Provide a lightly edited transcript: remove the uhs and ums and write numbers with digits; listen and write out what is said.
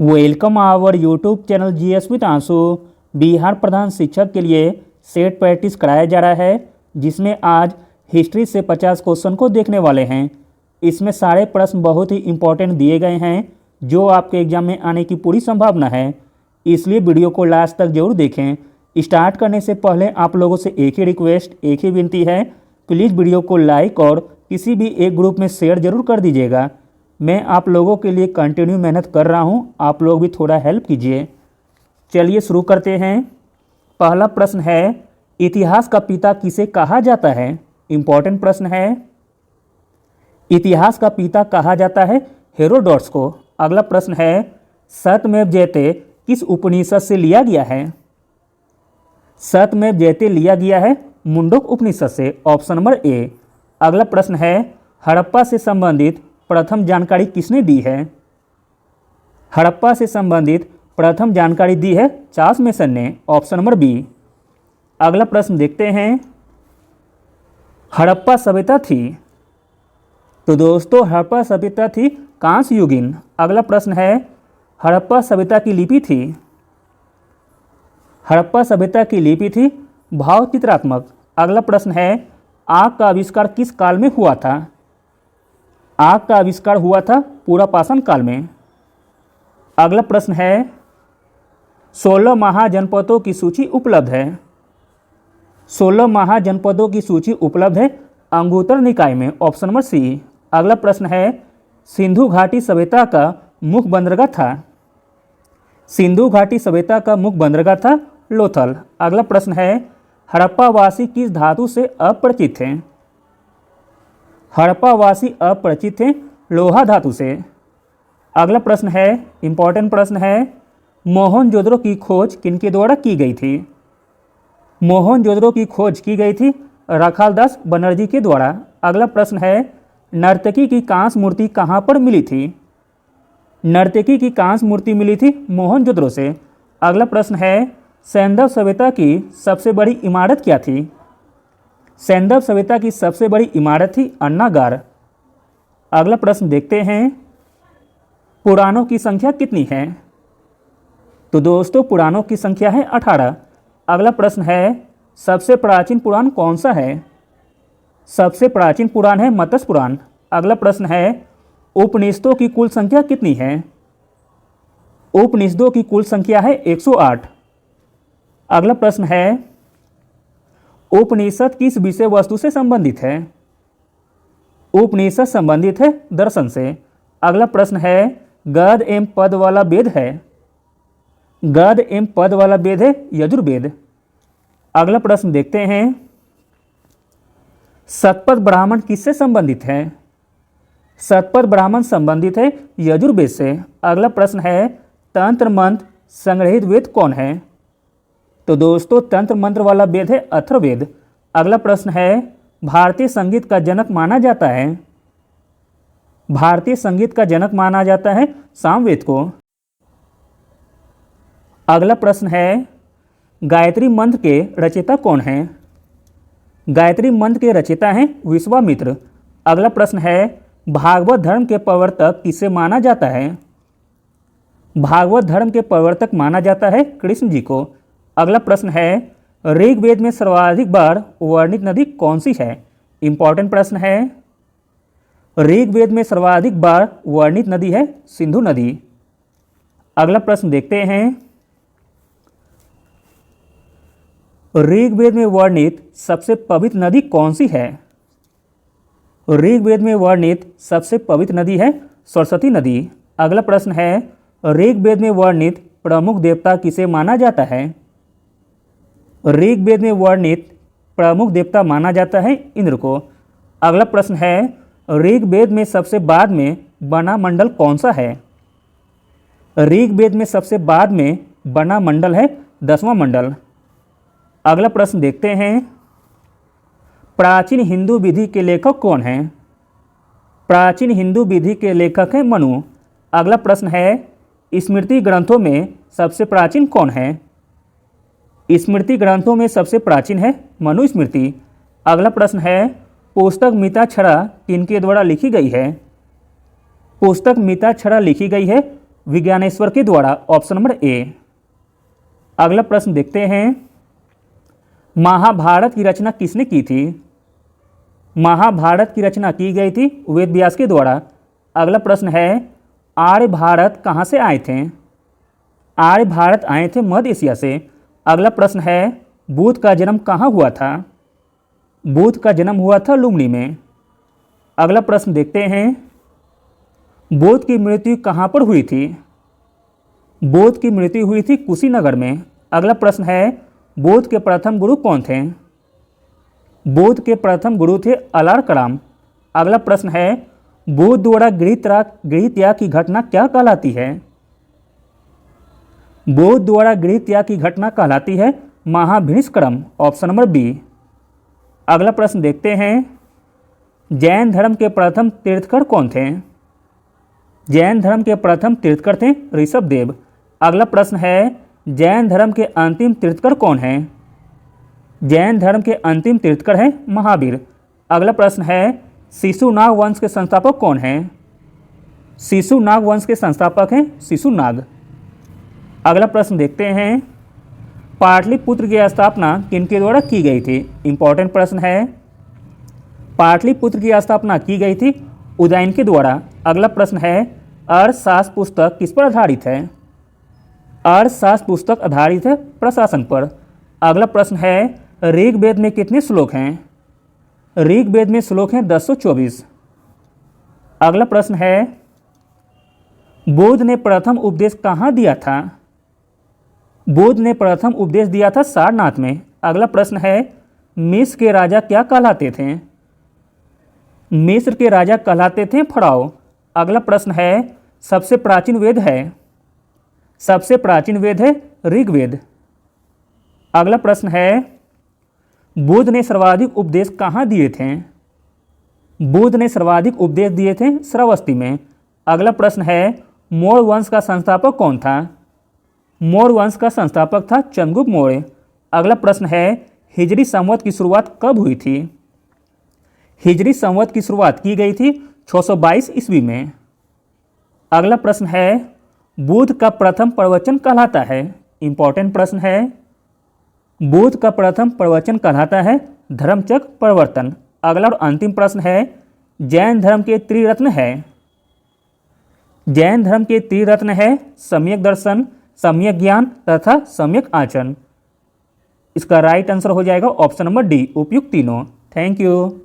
Welcome our YouTube channel GS with Ansu. Bihar प्रधान शिक्षक के लिए सेट प्रैक्टिस कराया जा रहा है, जिसमें आज हिस्ट्री से 50 क्वेश्चन को देखने वाले हैं। इसमें सारे प्रश्न बहुत ही इंपॉर्टेंट दिए गए हैं, जो आपके एग्जाम में आने की पूरी संभावना है। इसलिए वीडियो को लास्ट तक जरूर देखें। स्टार्ट करने से पहले आप लोगों से एक ही रिक्वेस्ट, एक ही विनती है, प्लीज़ वीडियो को लाइक और किसी भी एक ग्रुप में शेयर जरूर कर दीजिएगा। मैं आप लोगों के लिए कंटिन्यू मेहनत कर रहा हूं, आप लोग भी थोड़ा हेल्प कीजिए। चलिए शुरू करते हैं। पहला प्रश्न है, इतिहास का पिता किसे कहा जाता है? इंपॉर्टेंट प्रश्न है। इतिहास का पिता कहा जाता है हेरोडोटस को। अगला प्रश्न है, सत्यमेव जयते किस उपनिषद से लिया गया है? सत्यमेव जयते लिया गया है मुंडक उपनिषद से। Option number A. अगला प्रश्न है, हड़प्पा से संबंधित प्रथम जानकारी किसने दी है? हड़प्पा से संबंधित प्रथम जानकारी दी है चार्ल्स मेसन ने। Option number B. अगला प्रश्न देखते हैं, हड़प्पा सभ्यता थी। तो दोस्तों हड़प्पा सभ्यता थी कांस्य युगीन। अगला प्रश्न है, हड़प्पा सभ्यता की लिपि थी। हड़प्पा सभ्यता की लिपि थी भाव चित्रात्मक। अगला प्रश्न है, आग का आविष्कार किस काल में हुआ था? आग का आविष्कार हुआ था पुरापाषाण काल में। अगला प्रश्न है, 16 महाजनपदों की सूची उपलब्ध है। 16 महाजनपदों की सूची उपलब्ध है अंगुत्तर निकाय में। Option number C. अगला प्रश्न है, सिंधु घाटी सभ्यता का मुख्य बंदरगाह था। सिंधु घाटी सभ्यता का मुख्य बंदरगाह था लोथल। अगला प्रश्न है, हड़प्पावासी किस धातु से अपरिचित थे? हड़प्पावासी अपरिचित थे लोहा धातु से। अगला प्रश्न है, इंपॉर्टेंट प्रश्न है, मोहनजोदड़ो की खोज किनके द्वारा की गई थी? मोहनजोदड़ो की खोज की गई थी रखालदास बनर्जी के द्वारा। अगला प्रश्न है, नर्तकी की कांस्य मूर्ति कहाँ पर मिली थी? नर्तकी की कांस्य मूर्ति मिली थी मोहनजोदड़ो से। अगला प्रश्न है, सैंधव सभ्यता की सबसे बड़ी इमारत क्या थी? सैंधव सभ्यता की सबसे बड़ी इमारत थी अन्नागार। अगला प्रश्न देखते हैं, पुराणों की संख्या कितनी है? तो दोस्तों पुराणों की संख्या है 18। अगला प्रश्न है, सबसे प्राचीन पुराण कौन सा है? सबसे प्राचीन पुराण है मत्स्य पुराण। अगला प्रश्न है, उपनिषदों की कुल संख्या कितनी है? उपनिषदों की कुल संख्या है 108। अगला प्रश्न है, उपनिषद किस विषय वस्तु से संबंधित है? उपनिषद संबंधित है दर्शन से। अगला प्रश्न है, गद एवं पद वाला वेद है? गद एवं पद वाला वेद है यजुर्वेद। अगला प्रश्न देखते हैं, शतपथ ब्राह्मण किससे संबंधित है? शतपथ ब्राह्मण संबंधित है यजुर्वेद से। अगला प्रश्न है, तंत्र मंत्र संग्रहित वेद कौन है? तो दोस्तों तंत्र मंत्र वाला वेद है अथर्ववेद। अगला प्रश्न है, भारतीय संगीत का जनक माना जाता है? भारतीय संगीत का जनक माना जाता है सामवेद को। अगला प्रश्न है, गायत्री मंत्र के रचयिता कौन है? गायत्री मंत्र के रचयिता हैं विश्वामित्र। अगला प्रश्न है, भागवत धर्म के प्रवर्तक किसे माना जाता है? भागवत धर्म के प्रवर्तक माना जाता है कृष्ण जी को। अगला प्रश्न है, ऋग्वेद में सर्वाधिक बार वर्णित नदी कौन सी है? इंपॉर्टेंट प्रश्न है। ऋग्वेद में सर्वाधिक बार वर्णित नदी है सिंधु नदी। अगला प्रश्न देखते हैं, ऋग्वेद में वर्णित सबसे पवित्र नदी कौन सी है? ऋग्वेद में वर्णित सबसे पवित्र नदी है सरस्वती नदी। अगला प्रश्न है, ऋग्वेद में वर्णित प्रमुख देवता किसे माना जाता है? ऋग्वेद में वर्णित प्रमुख देवता माना जाता है इंद्र को। अगला प्रश्न है, ऋग्वेद में सबसे बाद में बना मंडल कौन सा है? ऋग्वेद में सबसे बाद में बना मंडल है 10वां मंडल। अगला प्रश्न देखते हैं, प्राचीन हिंदू विधि के लेखक कौन हैं? प्राचीन हिंदू विधि के लेखक हैं मनु। अगला प्रश्न है, स्मृति ग्रंथों में सबसे प्राचीन कौन है? स्मृति ग्रंथों में सबसे प्राचीन है मनुस्मृति। अगला प्रश्न है, पुस्तक मिताक्षरा किनके द्वारा लिखी गई है? पुस्तक मिताक्षरा लिखी गई है विज्ञानेश्वर के द्वारा, ऑप्शन नंबर ए। अगला प्रश्न देखते हैं, महाभारत की रचना किसने की थी? महाभारत की रचना की गई थी वेद व्यास के द्वारा। अगला प्रश्न है, आर्य भारत कहाँ से आए थे? आर्य भारत आए थे मध्य एशिया से। अगला प्रश्न है, बुद्ध का जन्म कहाँ हुआ था? बुद्ध का जन्म हुआ था लुम्बिनी में। अगला प्रश्न देखते हैं, बुद्ध की मृत्यु कहाँ पर हुई थी? बुद्ध की मृत्यु हुई थी कुशीनगर में। अगला प्रश्न है, बुद्ध के प्रथम गुरु कौन थे? बुद्ध के प्रथम गुरु थे अलारकराम। अगला प्रश्न है, बुद्ध द्वारा गृह त्याग की घटना क्या कहलाती है? बुद्ध द्वारा गृह त्याग की घटना कहलाती है महाभिनिष्क्रम, ऑप्शन नंबर बी। अगला प्रश्न देखते हैं, जैन धर्म के प्रथम तीर्थकर कौन थे? जैन धर्म के प्रथम तीर्थकर थे ऋषभदेव। अगला प्रश्न है, जैन धर्म के अंतिम तीर्थकर कौन हैं? जैन धर्म के अंतिम तीर्थकर हैं महावीर। अगला प्रश्न है, शिशुनाग वंश के संस्थापक कौन हैं? शिशुनाग वंश के संस्थापक हैं शिशुनाग। अगला प्रश्न देखते हैं, पाटलिपुत्र की स्थापना किनके द्वारा की गई थी? इंपॉर्टेंट प्रश्न है। पाटलिपुत्र की स्थापना की गई थी उदयन के द्वारा। अगला प्रश्न है, अर्थशास्त्र पुस्तक किस पर आधारित है? अर्थशास्त्र पुस्तक आधारित है प्रशासन पर। अगला प्रश्न है, ऋग्वेद में कितने श्लोक हैं? ऋग्वेद में श्लोक हैं 1024। अगला प्रश्न है, बुद्ध ने प्रथम उपदेश कहाँ दिया था? बुद्ध ने प्रथम उपदेश दिया था सारनाथ में। अगला प्रश्न है, मिस्र के राजा क्या कहलाते थे? मिस्र के राजा कहलाते थे फराओ। अगला प्रश्न है, सबसे प्राचीन वेद है? सबसे प्राचीन वेद है ऋग्वेद। अगला प्रश्न है, बुद्ध ने सर्वाधिक उपदेश कहाँ दिए थे? बुद्ध ने सर्वाधिक उपदेश दिए थे श्रावस्ती में। अगला प्रश्न है, मौर्य वंश का संस्थापक कौन था? मौर्य वंश का संस्थापक था चंद्रगुप्त मौर्य। अगला प्रश्न है, हिजरी संवत की शुरुआत कब हुई थी? हिजरी संवत की शुरुआत की गई थी 622 ईस्वी में। अगला प्रश्न है, बुद्ध का प्रथम प्रवचन कहलाता है? इंपॉर्टेंट प्रश्न है। बुद्ध का प्रथम प्रवचन कहलाता है धर्मचक्र प्रवर्तन। अगला और अंतिम प्रश्न है, जैन धर्म के त्रिरत्न है? जैन धर्म के त्रिरत्न है सम्यक दर्शन, सम्यक ज्ञान तथा सम्यक आचरण। इसका राइट आंसर हो जाएगा ऑप्शन नंबर डी, उपयुक्त तीनों। Thank you.